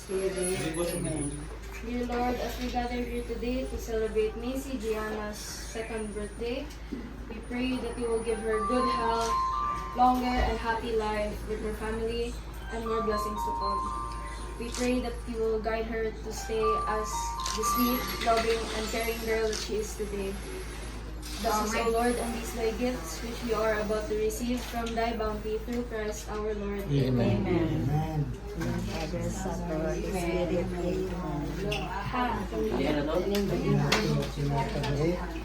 Spirit. Amen. Dear Lord, as we gather here today to celebrate Macy Gianna's second birthday, we pray that you will give her good health, longer and happy life with her family, and more blessings to come. We pray that you will guide her to stay as the sweet, loving, and caring girl that she is today. Thus, O Lord, and these thy gifts which we are about to receive from thy bounty through Christ our Lord. Amen. Amen. Father, Son, and Holy Spirit. Amen.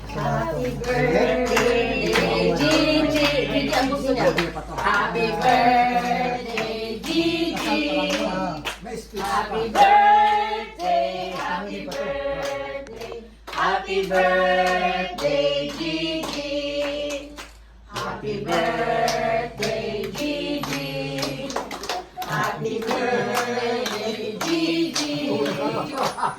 Happy birthday, Gigi. Gigi, ang gusto niya. Happy birthday, Gigi. Happy birthday, happy birthday, happy birthday, Gigi. Happy birthday, Gigi. Happy birthday, Gigi.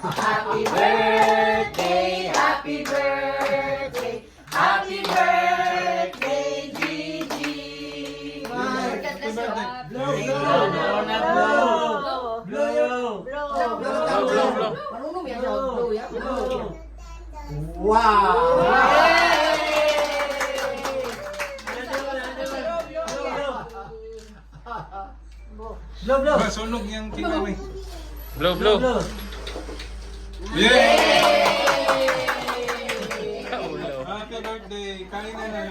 Happy birthday, happy birthday, happy birthday, Gigi. Marunong yan, blow yan. Wow! Sunog yung kinamay. Blow, blow. Yay! Happy birthday! Kain na na.